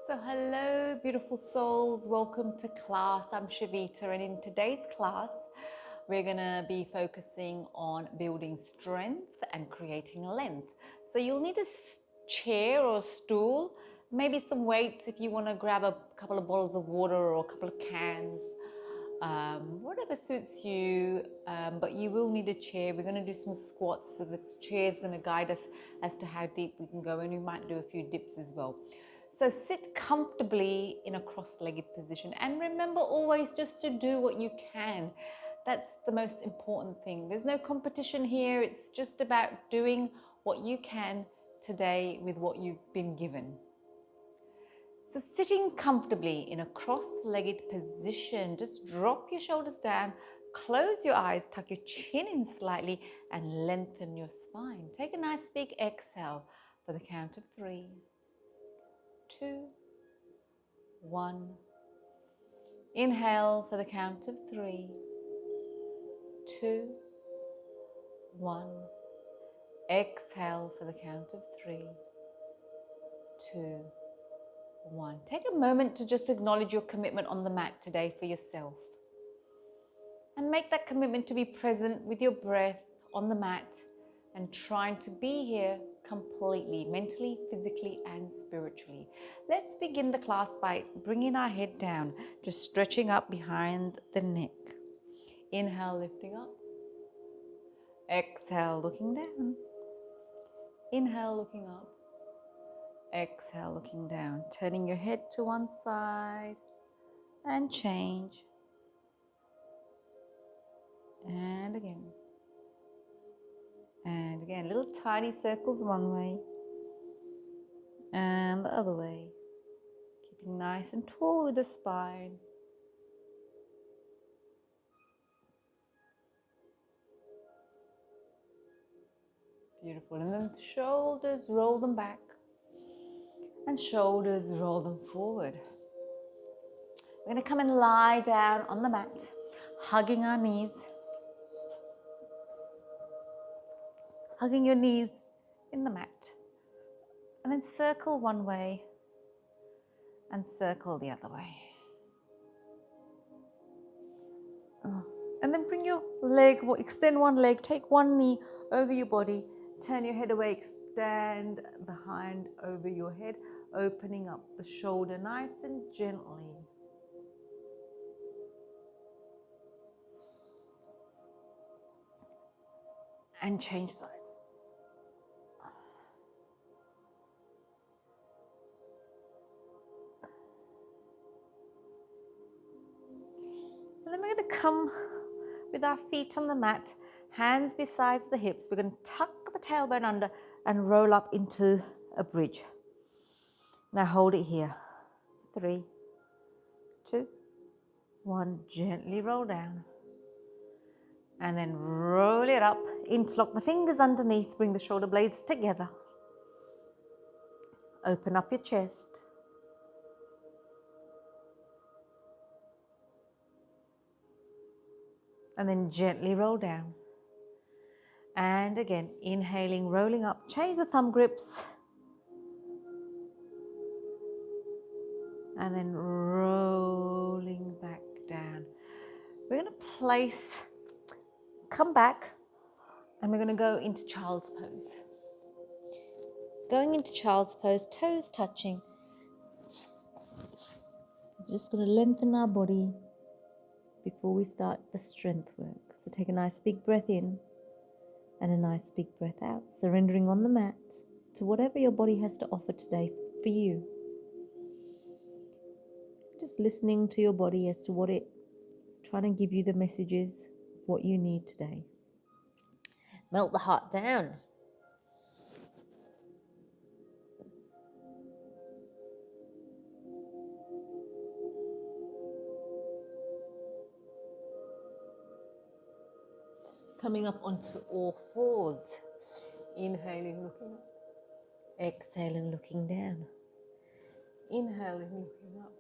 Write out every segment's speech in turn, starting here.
So hello beautiful souls, welcome to class. I'm Shavita, and in today's class we're going to be focusing on building strength and creating length. So you'll need a chair or a stool, maybe some weights if you want to grab a couple of bottles of water or a couple of cans, whatever suits you, but you will need a chair. We're going to do some squats, so the chair is going to guide us as to how deep we can go, and we might do a few dips as well. So sit comfortably in a cross-legged position, and remember always just to do what you can. That's the most important thing. There's no competition here. It's just about doing what you can today with what you've been given. So sitting comfortably in a cross-legged position, just drop your shoulders down, close your eyes, tuck your chin in slightly, and lengthen your spine. Take a nice big exhale for the count of 3, 2, 1. Inhale for the count of 3, 2, 1. Exhale for the count of 3, 2, 1. Take a moment to just acknowledge your commitment on the mat today for yourself. And make that commitment to be present with your breath on the mat and trying to be here completely, mentally, physically, and spiritually. Let's begin the class by bringing our head down, just stretching up behind the neck. Inhale, lifting up. Exhale, looking down. Inhale, looking up. Exhale, looking down. Turning your head to one side and change. And again. And again, little tiny circles one way and the other way. Keeping nice and tall with the spine. Beautiful. And then shoulders, roll them back. And shoulders, roll them forward. We're going to come and lie down on the mat, hugging our knees. Hugging your knees in the mat. And then circle one way and circle the other way. And then bring your leg, extend one leg, take one knee over your body, turn your head away, extend the hand over your head, opening up the shoulder nice and gently. And change sides. And then we're going to come with our feet on the mat, hands beside the hips. We're going to tuck the tailbone under and roll up into a bridge. Now hold it here. 3, 2, 1. Gently roll down. And then roll it up. Interlock the fingers underneath. Bring the shoulder blades together. Open up your chest. And then gently roll down. And again, inhaling, rolling up. Change the thumb grips. And then rolling back down. We're going to come back, and we're going to go into child's pose. Going into child's pose, toes touching. Just going to lengthen our body before we start the strength work. So take a nice big breath in and a nice big breath out, surrendering on the mat to whatever your body has to offer today for you. Just listening to your body as to what it's trying to give you, the messages of what you need today. Melt the heart down. Coming up onto all fours. Inhaling, looking up. Exhaling, looking down. Inhaling, looking up.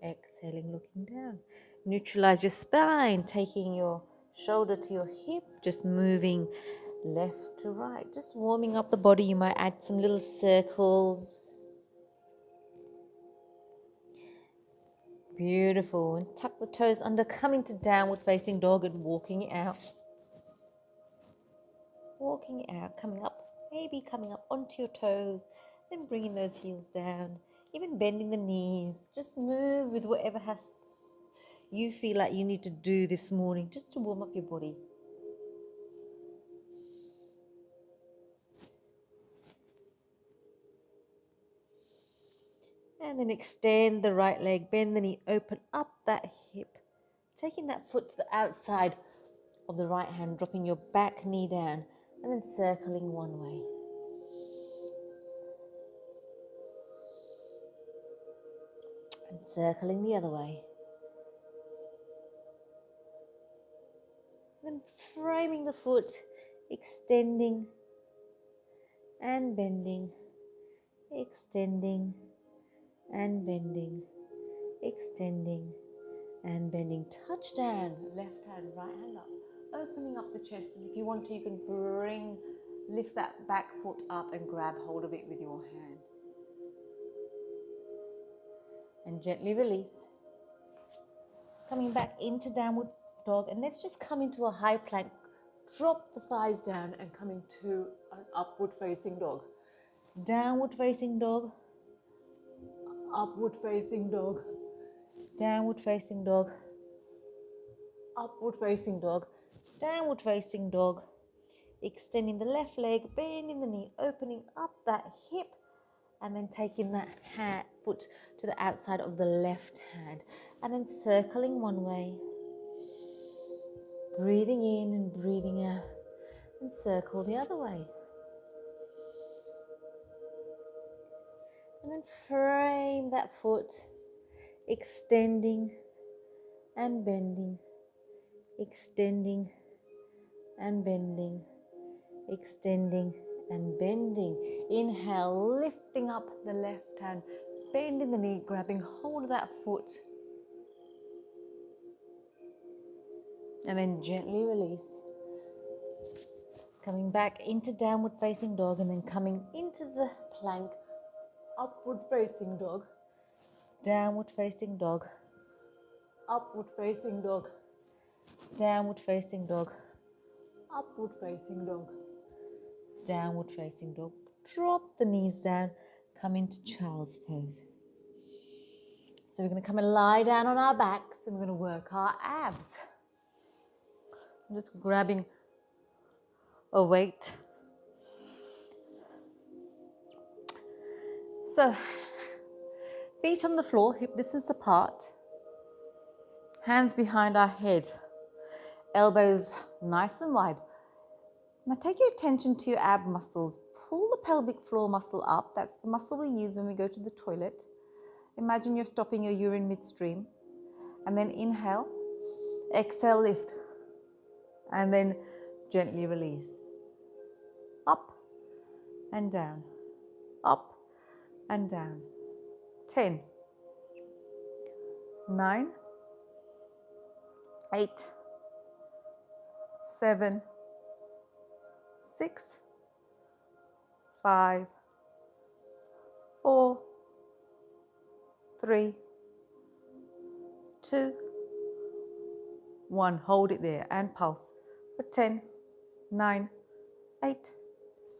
Exhaling, looking down. Neutralize your spine, taking your shoulder to your hip, just moving left to right, just warming up the body. You might add some little circles. Beautiful. And tuck the toes under, coming to downward facing dog and walking out. Walking out, coming up, maybe coming up onto your toes, then bringing those heels down, even bending the knees. Just move with whatever you feel like you need to do this morning, just to warm up your body. And then extend the right leg, bend the knee, open up that hip, taking that foot to the outside of the right hand, dropping your back knee down, and then circling one way. And circling the other way. And then framing the foot, extending and bending, extending and bending, extending and bending. Touch down, left hand, right hand up, opening up the chest. And if you want to, you can lift that back foot up and grab hold of it with your hand. And gently release. Coming back into downward dog, and let's just come into a high plank. Drop the thighs down and come into an upward facing dog. Downward facing dog, upward facing dog, downward facing dog, upward facing dog, downward facing dog. Extending the left leg, bending the knee, opening up that hip, and then taking that foot to the outside of the left hand, and then circling one way. Breathing in and breathing out, and circle the other way. And then frame that foot, extending and bending, extending and bending, extending and bending. Inhale, lifting up the left hand, bending the knee, grabbing hold of that foot. And then gently release. Coming back into downward facing dog, and then coming into the plank, upward facing dog, downward facing dog, upward facing dog, downward facing dog, upward facing dog, downward facing dog. Drop the knees down, come into child's pose. So we're going to come and lie down on our backs, and we're going to work our abs. I'm just grabbing a weight. So feet on the floor, hip distance apart, hands behind our head, elbows nice and wide. Now take your attention to your ab muscles. Pull the pelvic floor muscle up. That's the muscle we use when we go to the toilet. Imagine you're stopping your urine midstream. And then inhale, exhale, lift. And then gently release. Up and down, up and down. 10, 9, 8, 7, 6, 5, 4, 3, 2, 1. Hold it there and pulse for 10, 9, 8,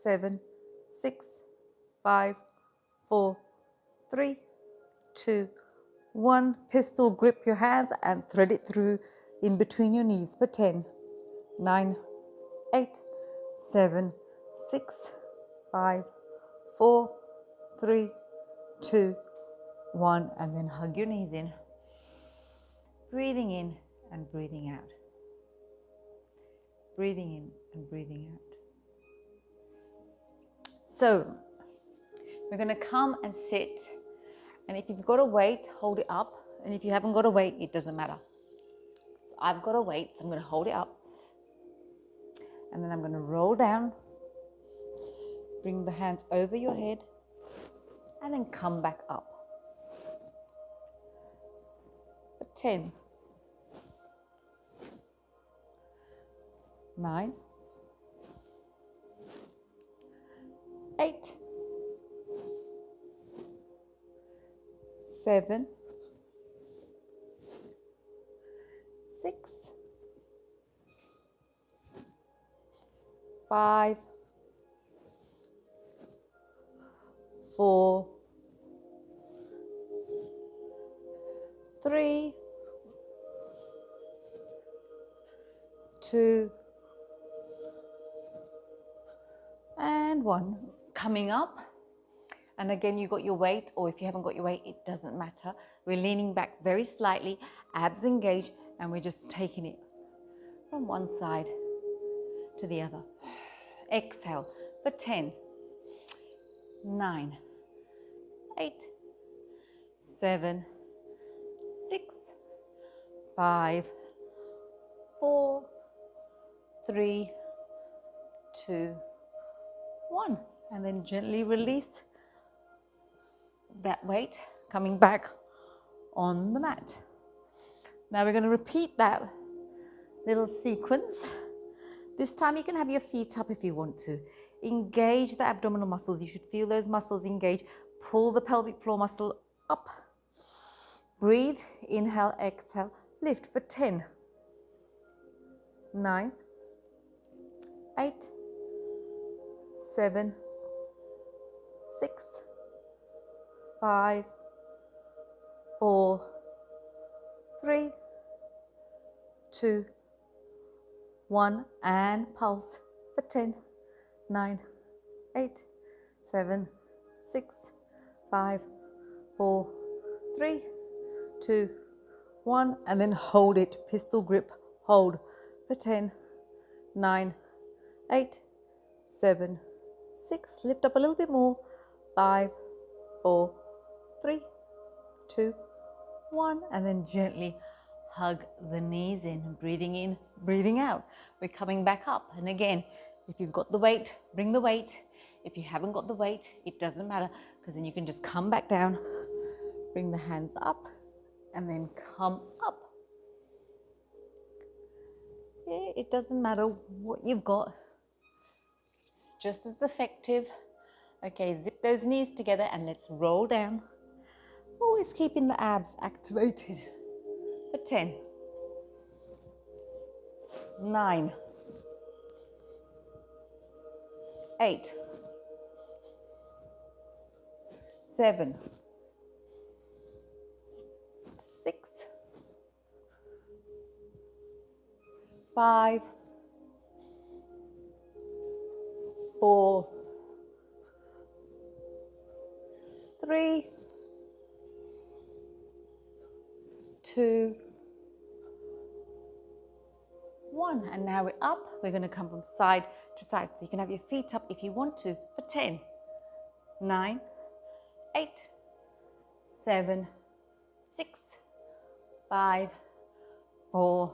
7, 6, 5, 4, 3, 2, 1. Pistol grip your hands and thread it through in between your knees for 10, 9, 8, 7, 6, 5, 4, 3, 2, 1. And then hug your knees in. Breathing in and breathing out. Breathing in and breathing out. So we're going to come and sit. And if you've got a weight, hold it up. And if you haven't got a weight, it doesn't matter. I've got a weight, so I'm going to hold it up. And then I'm going to roll down. Bring the hands over your head. And then come back up. For 10, 9, 8, 7, 6, 5, 4, 3, 2, and 1. Coming up, and again you got your weight, or if you haven't got your weight, it doesn't matter. We're leaning back very slightly, abs engaged, and we're just taking it from one side to the other. Exhale for 10, 9, 8, 7, 6, 5, 4, 3, 2, 1. And then gently release that weight, coming back on the mat. Now we're going to repeat that little sequence. This time you can have your feet up if you want to. Engage the abdominal muscles. You should feel those muscles engage. Pull the pelvic floor muscle up. Breathe, inhale, exhale, lift for 10, 9, 8, 7, 6, 5, 4, 3, 2, 1, and pulse for 10, 9, 8, 7, 6, 5, 4, 3, 2, 1, and then hold it, pistol grip, hold for 10, 9, 8, 7, 6, lift up a little bit more, 5, 4, 3, 2, 1, and then gently hug the knees in, breathing out. We're coming back up, and again, if you've got the weight, bring the weight. If you haven't got the weight, it doesn't matter, because then you can just come back down, bring the hands up, and then come up. Yeah, it doesn't matter what you've got, it's just as effective. Okay, zip those knees together and let's roll down. Always keeping the abs activated for 10, 9, 8, 7, 6, 5, 4, 3, 2, 1. And now we're up. We're going to come from side to side. So you can have your feet up if you want to for 10, 9, 8, 7, 6, 5, 4,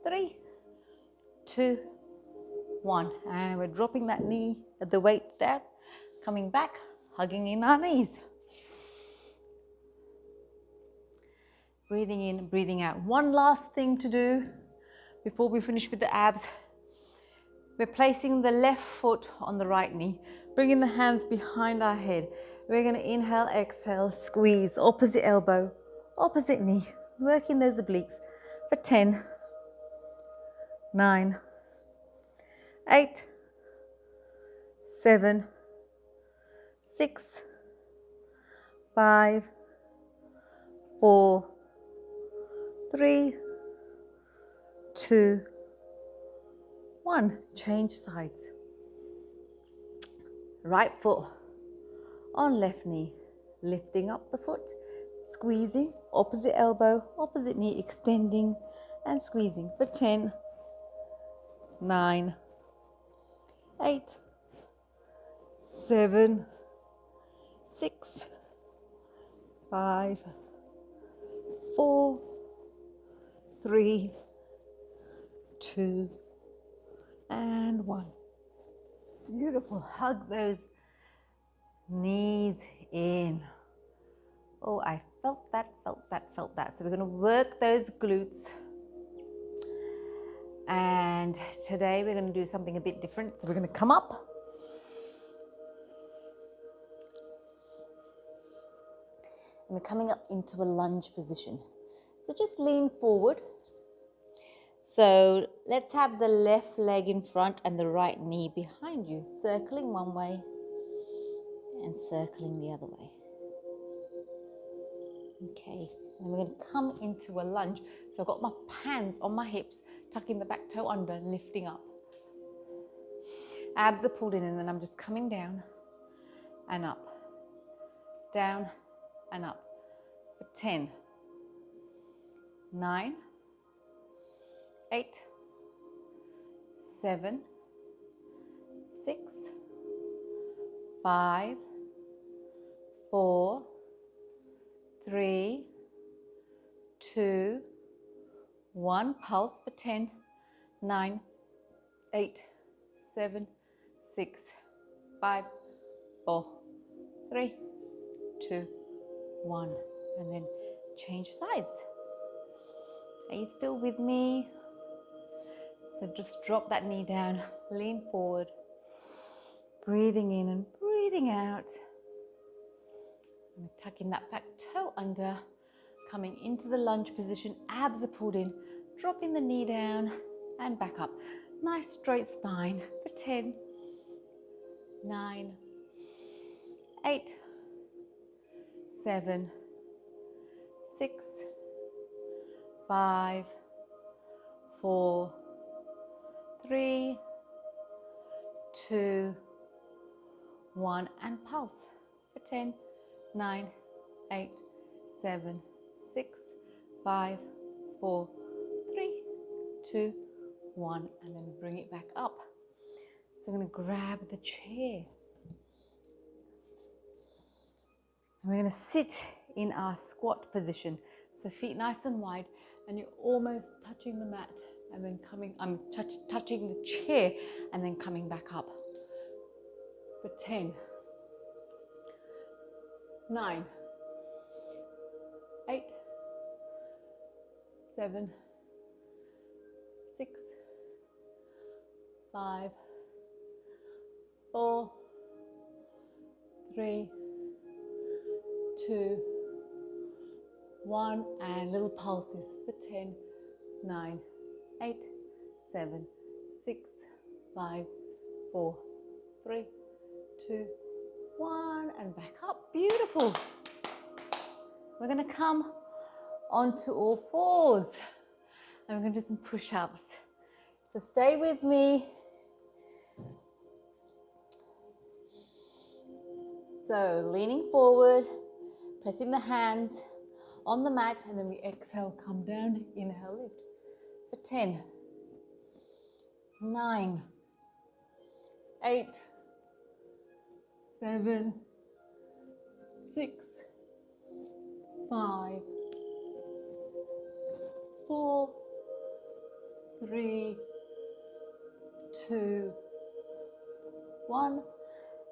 3, 2, 1. And we're dropping that knee, the weight down, coming back, hugging in our knees. Breathing in, breathing out. One last thing to do before we finish with the abs. We're placing the left foot on the right knee, bringing the hands behind our head. We're going to inhale, exhale, squeeze, opposite elbow, opposite knee, working those obliques for 10, 9, 8, 7, 6, 5, 4, 3, 2, 1. Change sides. Right foot on left knee, lifting up the foot, squeezing, opposite elbow, opposite knee, extending and squeezing for 10, 9, 8, 7, 6, 5, 4, 3, 2, and 1. Beautiful. Hug those knees in. Oh, I felt that, felt that, felt that. So we're going to work those glutes. And today we're going to do something a bit different. So we're going to come up. And we're coming up into a lunge position. So just lean forward So let's have the left leg in front and the right knee behind you, circling one way and circling the other way. Okay, and we're going to come into a lunge. So I've got my hands on my hips, tucking the back toe under, lifting up. Abs are pulled in, and then I'm just coming down and up, down and up for 10, 9, 8, 7, 6, 5, 4, 3, 2, 1. Pulse for 10, 9, 8, 7, 6, 5, 4, 3, 2, 1. And then change sides. Are you still with me? So just drop that knee down, lean forward, breathing in and breathing out. And tucking that back toe under, coming into the lunge position, abs are pulled in, dropping the knee down and back up. Nice straight spine for 10, 9, 8, 7, 6, 5, 4, 3, 2, 1, and pulse for 10, 9, 8, 7, 6, 5, 4, 3, 2, 1, and then bring it back up. So I'm going to grab the chair. And we're going to sit in our squat position. So feet nice and wide, and you're almost touching the mat, and then touching the chair, and then coming back up. For 10, 9, 8, 7, 6, 5, 4, 3, 2, 1, and little pulses for 10, 9, 8, 7, 6, 5, 4, 3, 2, 1, and back up. Beautiful. We're going to come onto all fours, and we're going to do some push-ups. So stay with me. So leaning forward, pressing the hands on the mat, and then we exhale, come down, inhale, lift. For 10, 9, 8, 7, 6, 5, 4, 3, 2, 1,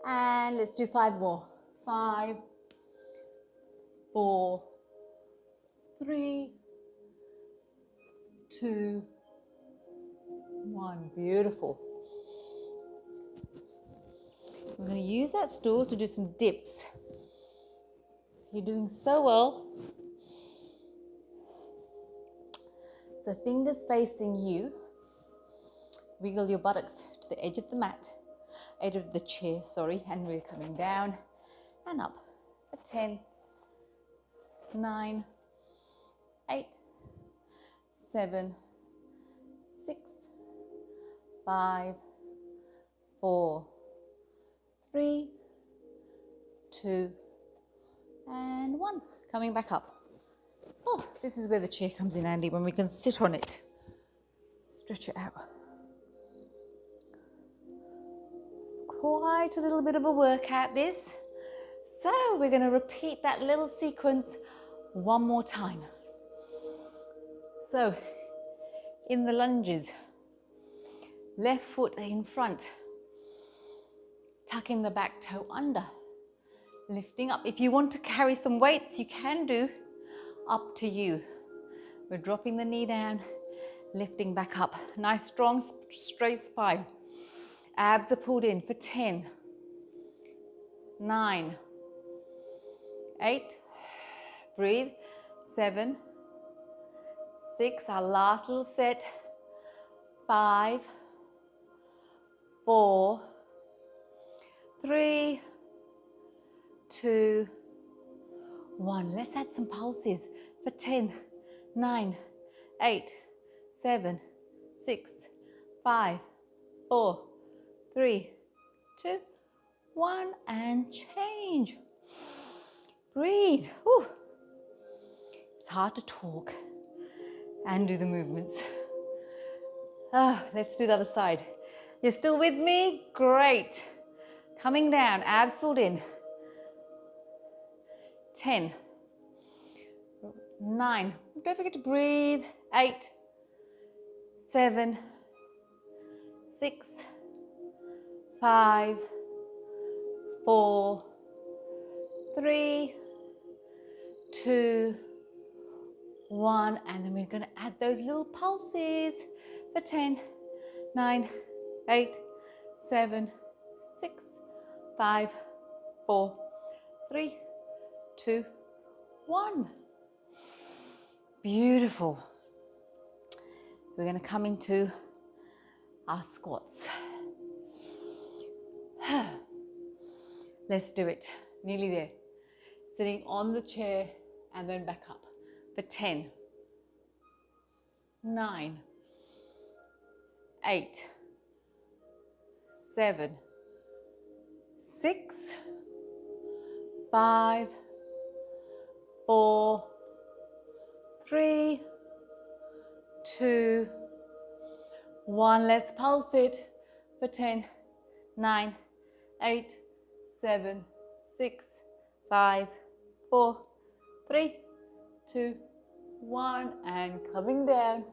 and let's do 5 more. 5, 4, 3, 2, 1. Beautiful. We're going to use that stool to do some dips. You're doing so well. So fingers facing you. Wiggle your buttocks to the edge of the mat, edge of the chair, sorry, and we're coming down and up for 10, 9, 8, 7, 6, 5, 4, 3, 2, and 1. Coming back up. Oh, this is where the chair comes in handy, when we can sit on it. Stretch it out. It's quite a little bit of a workout, this. So we're going to repeat that little sequence one more time. So in the lunges, left foot in front, tucking the back toe under, lifting up. If you want to carry some weights, you can do. Up to you. We're dropping the knee down, lifting back up. Nice, strong, straight spine. Abs are pulled in for 10, 9, 8, breathe, 7, 6, our last little set, 5, 4, 3, 2, 1. Let's add some pulses for 10, 9, 8, 7, 6, 5, 4, 3, 2, 1, and change. Breathe. Whew. It's hard to talk and do the movements. Let's do the other side. You're still with me? Great. Coming down, abs pulled in. 10, 9, don't forget to breathe. 8, 7, 6, 5, 4, 3, 2, 1, and then we're going to add those little pulses for 10, 9, 8, 7, 6, 5, 4, 3, 2, 1. Beautiful. We're going to come into our squats. Let's do it. Nearly there. Sitting on the chair and then back up for 10, 9, 8, 7, 6, 5, 4, 3, 2, 1. Let's pulse it for 10, 9, 8, 7, 6, 5, 4, 3, 2, 1, and coming down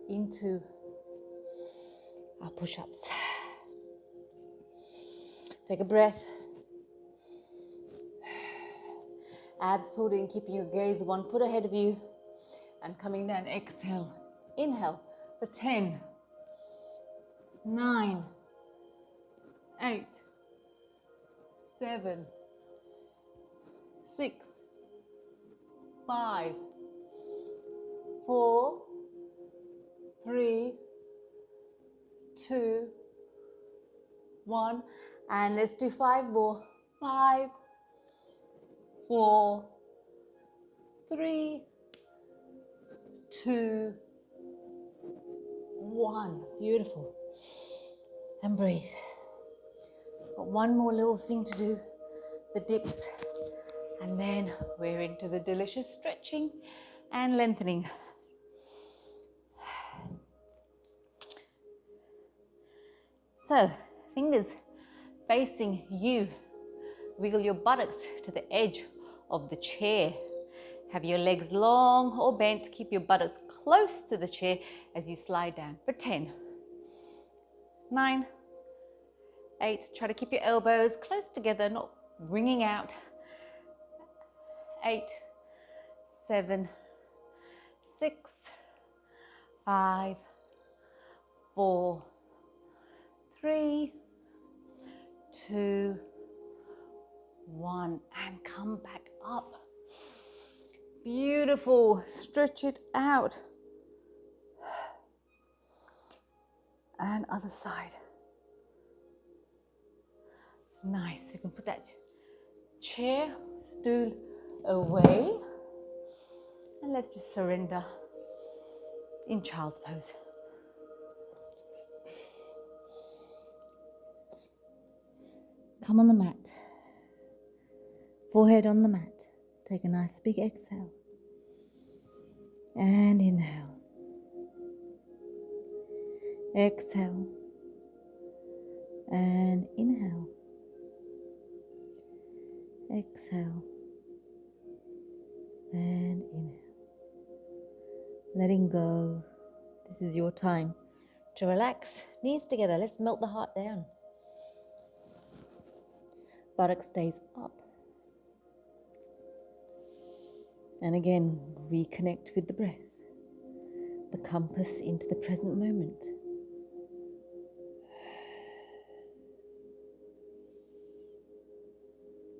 into our push-ups. Take a breath. Abs pulled in, keeping your gaze 1 foot ahead of you, and coming down. Exhale. Inhale for 10, 9, 8, 7, 6, 5, 4, 3, 2, 1, and let's do 5 more. 5, 4, 3, 2, 1. Beautiful. And breathe. Got one more little thing to do, the dips, and then we're into the delicious stretching and lengthening. So, fingers facing you. Wiggle your buttocks to the edge of the chair. Have your legs long or bent. Keep your buttocks close to the chair as you slide down for 10, 9, 8. Try to keep your elbows close together, not wringing out. 8, 7, 6, 5, 4, 3, 2, 1, and come back up. Beautiful. Stretch it out. And other side. Nice. We can put that chair, stool away, and let's just surrender in child's pose. Come on the mat. Forehead on the mat. Take a nice big exhale. And inhale. Exhale. And inhale. Exhale. And inhale. Letting go. This is your time to relax. Knees together. Let's melt the heart down. Buttock stays up. And again, reconnect with the breath. The compass into the present moment.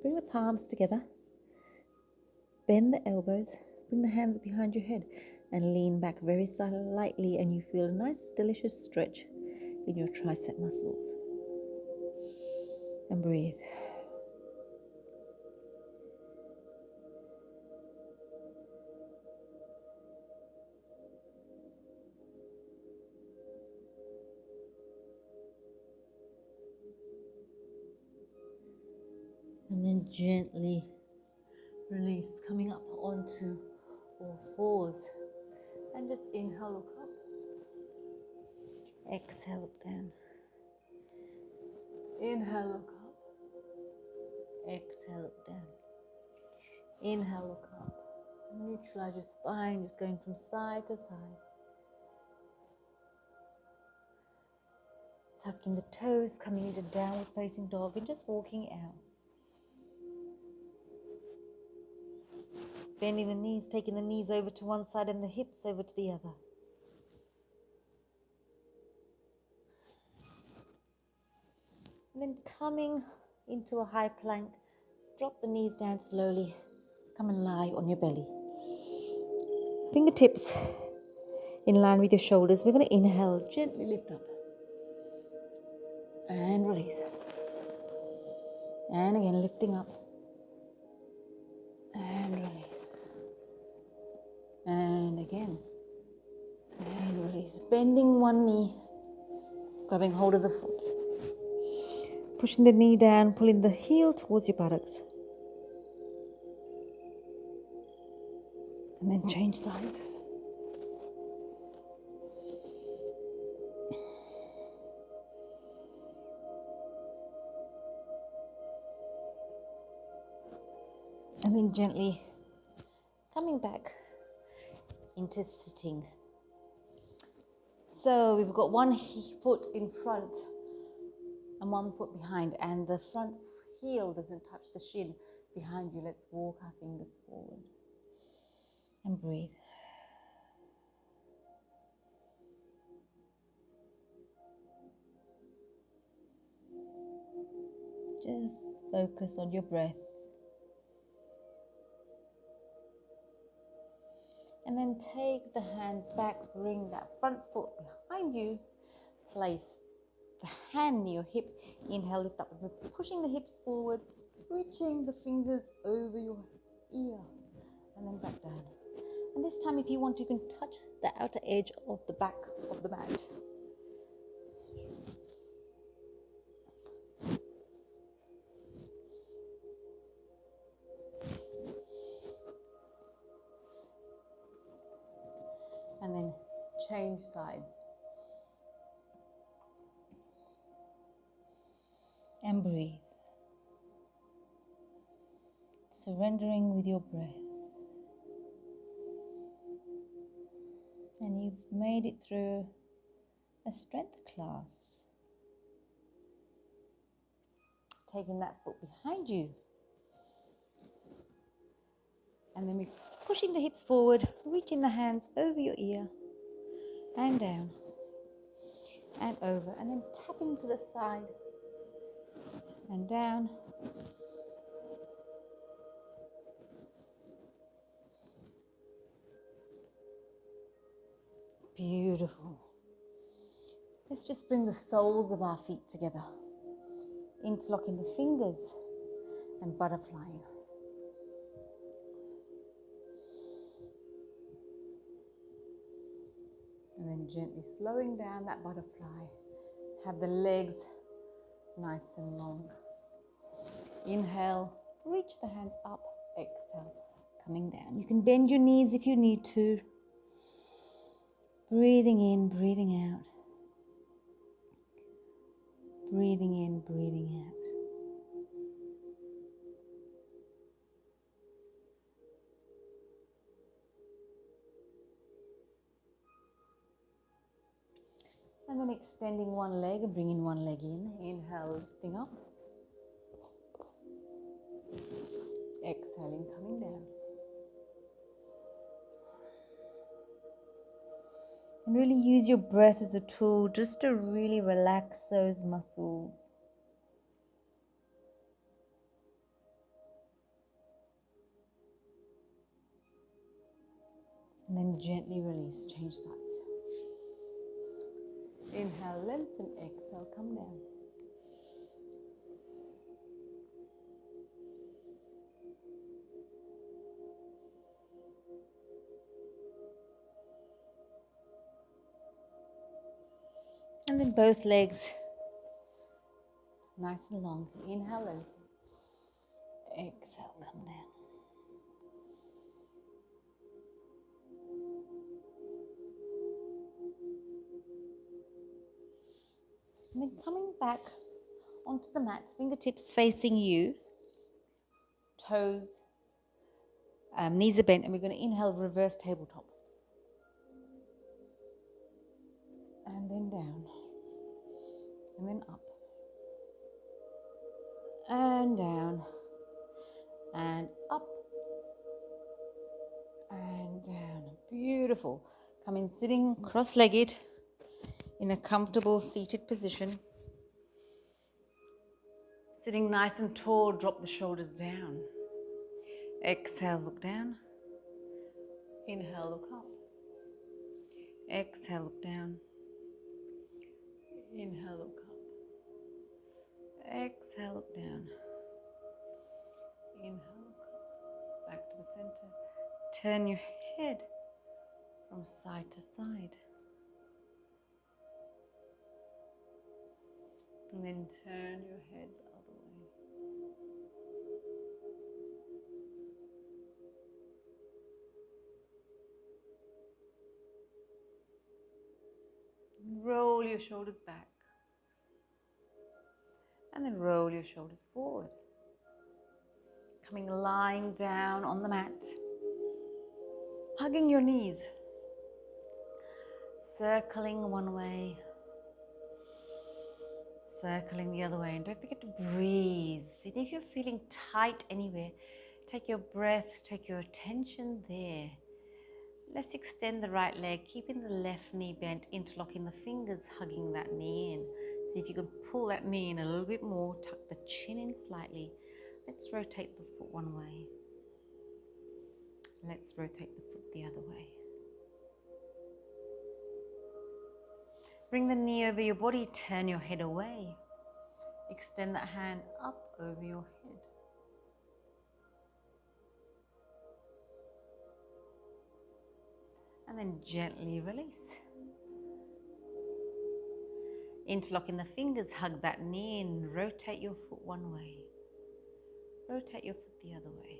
Bring the palms together. Bend the elbows. Bring the hands behind your head and lean back very slightly, and you feel a nice delicious stretch in your tricep muscles. And breathe. And then gently release, coming up onto all fours. And just inhale, look up. Exhale, look down. Inhale, look up. Exhale, look down. Inhale, look up. Neutralize your spine, just going from side to side. Tucking the toes, coming into downward facing dog, and just walking out. Bending the knees, taking the knees over to one side and the hips over to the other. And then coming into a high plank, drop the knees down slowly. Come and lie on your belly. Fingertips in line with your shoulders. We're going to inhale, gently lift up. And release. And again, lifting up. And release. And again. And release. Bending one knee. Grabbing hold of the foot. Pushing the knee down, pulling the heel towards your buttocks. And then change sides. And then gently coming back into sitting. So we've got one foot in front and one foot behind, and the front heel doesn't touch the shin behind you. Let's walk our fingers forward and breathe. Just focus on your breath. And then take the hands back, bring that front foot behind you, place the hand near your hip, inhale, lift up, pushing the hips forward, reaching the fingers over your ear, and then back down. And this time, if you want, you can touch the outer edge of the back of the mat. And then change sides. And breathe. Surrendering with your breath. And you've made it through a strength class. Taking that foot behind you. And then we're pushing the hips forward, reaching the hands over your ear and down and over, and then tapping to the side and down. Beautiful. Let's just bring the soles of our feet together, interlocking the fingers and butterflying. And then gently slowing down that butterfly. Have the legs nice and long. Inhale, reach the hands up. Exhale, coming down. You can bend your knees if you need to. Breathing in, breathing out. Breathing in, breathing out. And then extending one leg and bringing one leg in. Inhale, lifting up. Exhaling, coming down. And really use your breath as a tool just to really relax those muscles. And then gently release, change sides. Inhale, lengthen, exhale, come down. And then both legs nice and long. Inhale, lengthen. Exhale, come down. And then coming back onto the mat, fingertips facing you, toes, knees are bent, and we're going to inhale, reverse tabletop. And then down. And then up. And down. And up. And down. Beautiful. Come in sitting cross-legged in a comfortable seated position. Sitting nice and tall, drop the shoulders down. Exhale, look down. Inhale, look up. Exhale, look down. Inhale, look up. Exhale, look down. Inhale, look up. Back to the center. Turn your head from side to side. And then turn your head the other way. Roll your shoulders back. And then roll your shoulders forward. Coming lying down on the mat. Hugging your knees. Circling one way. Circling the other way. And don't forget to breathe. If you're feeling tight anywhere, take your breath, take your attention there. Let's extend the right leg, keeping the left knee bent, interlocking the fingers, hugging that knee in. See if you can pull that knee in a little bit more, tuck the chin in slightly. Let's rotate the foot one way. Let's rotate the foot the other way. Bring the knee over your body, turn your head away. Extend that hand up over your head. And then gently release. Interlocking the fingers, hug that knee in, rotate your foot one way. Rotate your foot the other way.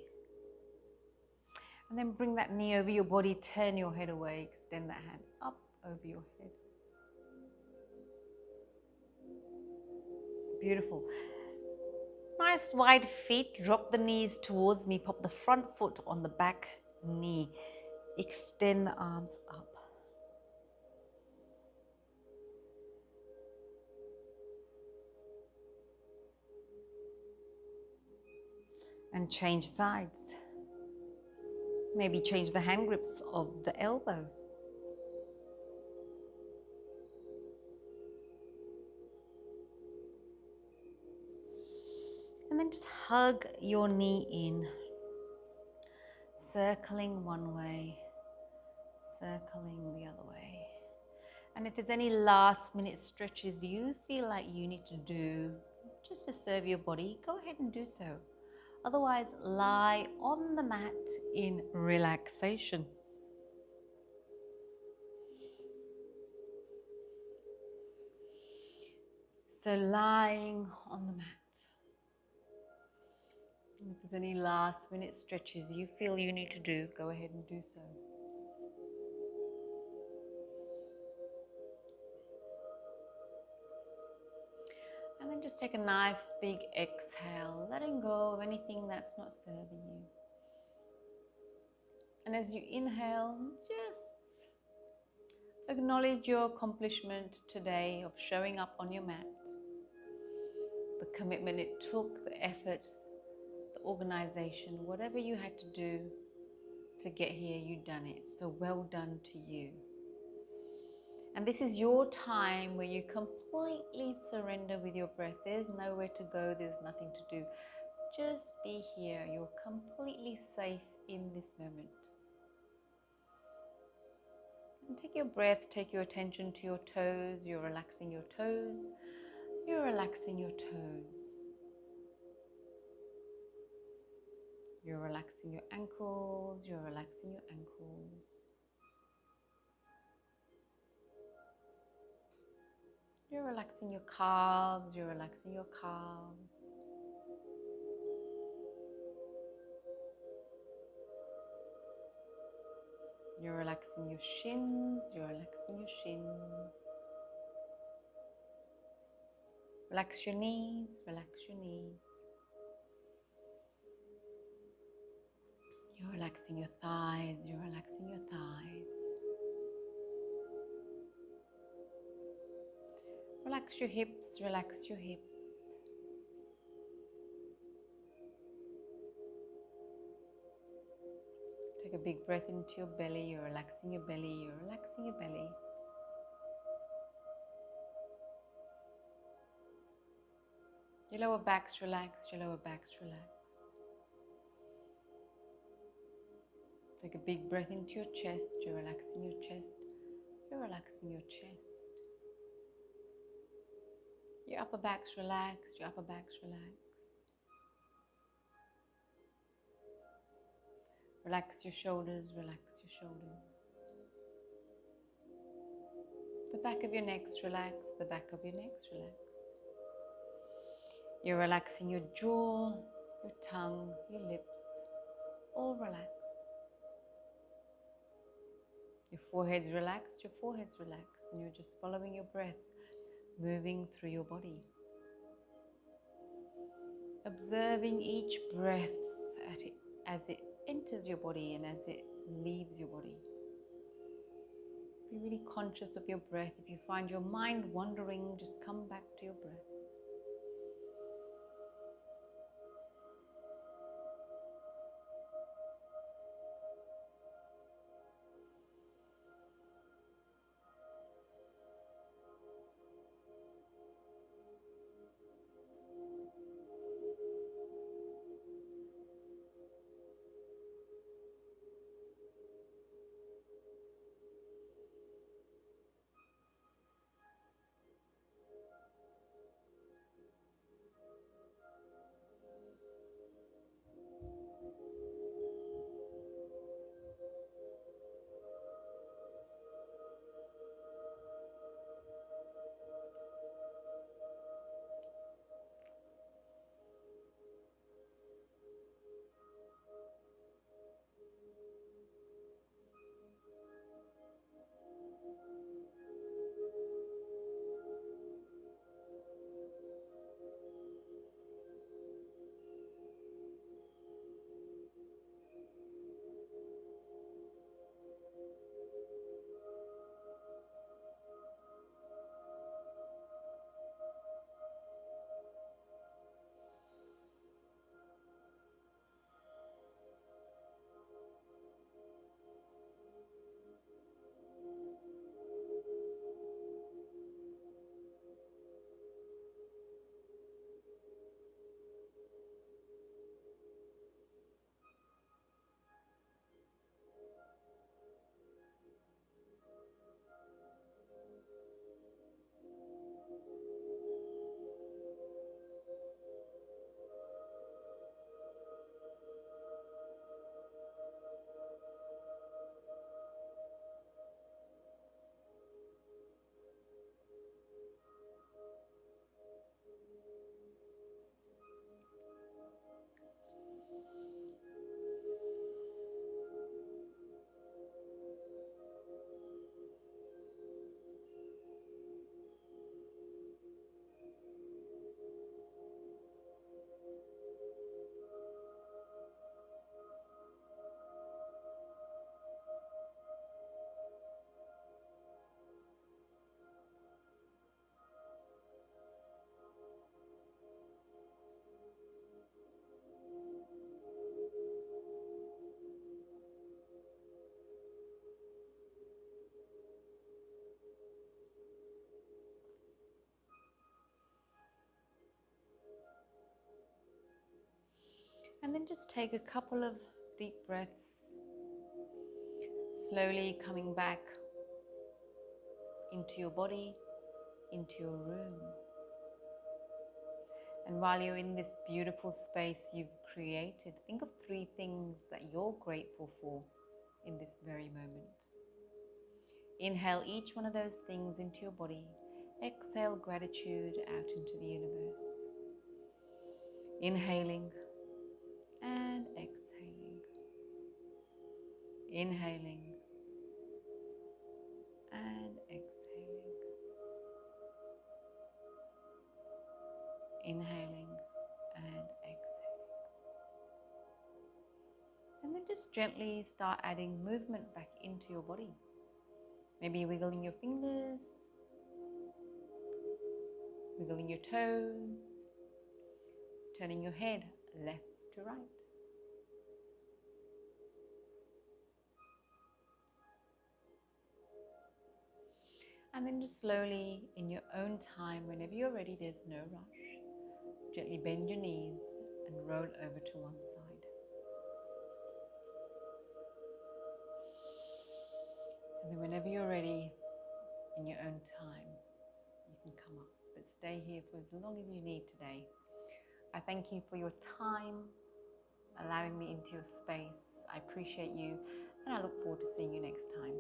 And then bring that knee over your body, turn your head away, extend that hand up over your head. Beautiful. Nice wide feet, drop the knees towards me, pop the front foot on the back knee. Extend the arms up. And change sides. Maybe change the hand grips of the elbow. And then just hug your knee in. Circling one way, circling the other way. And if there's any last minute stretches you feel like you need to do just to serve your body, go ahead and do so. Otherwise, lie on the mat in relaxation. So lying on the mat. And if there's any last minute stretches you feel you need to do, go ahead and do so. And then just take a nice big exhale, letting go of anything that's not serving you. And as you inhale, just acknowledge your accomplishment today of showing up on your mat. The commitment it took, the effort, the organization, whatever you had to do to get here, you've done it. So well done to you. And this is your time where you completely surrender with your breath. There's nowhere to go, there's nothing to do. Just be here. You're completely safe in this moment. And take your breath, take your attention to your toes. You're relaxing your toes. You're relaxing your toes. You're relaxing your ankles. You're relaxing your ankles. You're relaxing your calves. You're relaxing your calves. You're relaxing your shins. You're relaxing your shins. Relax your knees. Relax your knees. You're relaxing your thighs. You're relaxing your thighs. Relax your hips. Relax your hips. Take a big breath into your belly. You're relaxing your belly. You're relaxing your belly. Your lower back's relaxed. Your lower back's relaxed. Take a big breath into your chest. You're relaxing your chest. You're relaxing your chest. Your upper back's relaxed. Your upper back's relaxed. Relax your shoulders. Relax your shoulders. The back of your neck's relaxed. The back of your neck's relaxed. You're relaxing your jaw, your tongue, your lips, all relaxed. Your forehead's relaxed, your forehead's relaxed, and you're just following your breath, moving through your body. Observing each breath as it enters your body and as it leaves your body. Be really conscious of your breath. If you find your mind wandering, just come back to your breath. And then just take a couple of deep breaths, slowly coming back into your body, into your room. And while you're in this beautiful space you've created, think of 3 things that you're grateful for in this very moment. Inhale each one of those things into your body. Exhale gratitude out into the universe. Inhaling and exhaling. Inhaling and exhaling. Inhaling and exhaling. And then just gently start adding movement back into your body. Maybe wiggling your fingers, wiggling your toes, turning your head left to right. And then just slowly, in your own time, whenever you're ready, there's no rush. Gently bend your knees and roll over to one side. And then whenever you're ready, in your own time, you can come up. But stay here for as long as you need today. I thank you for your time, allowing me into your space. I appreciate you, and I look forward to seeing you next time.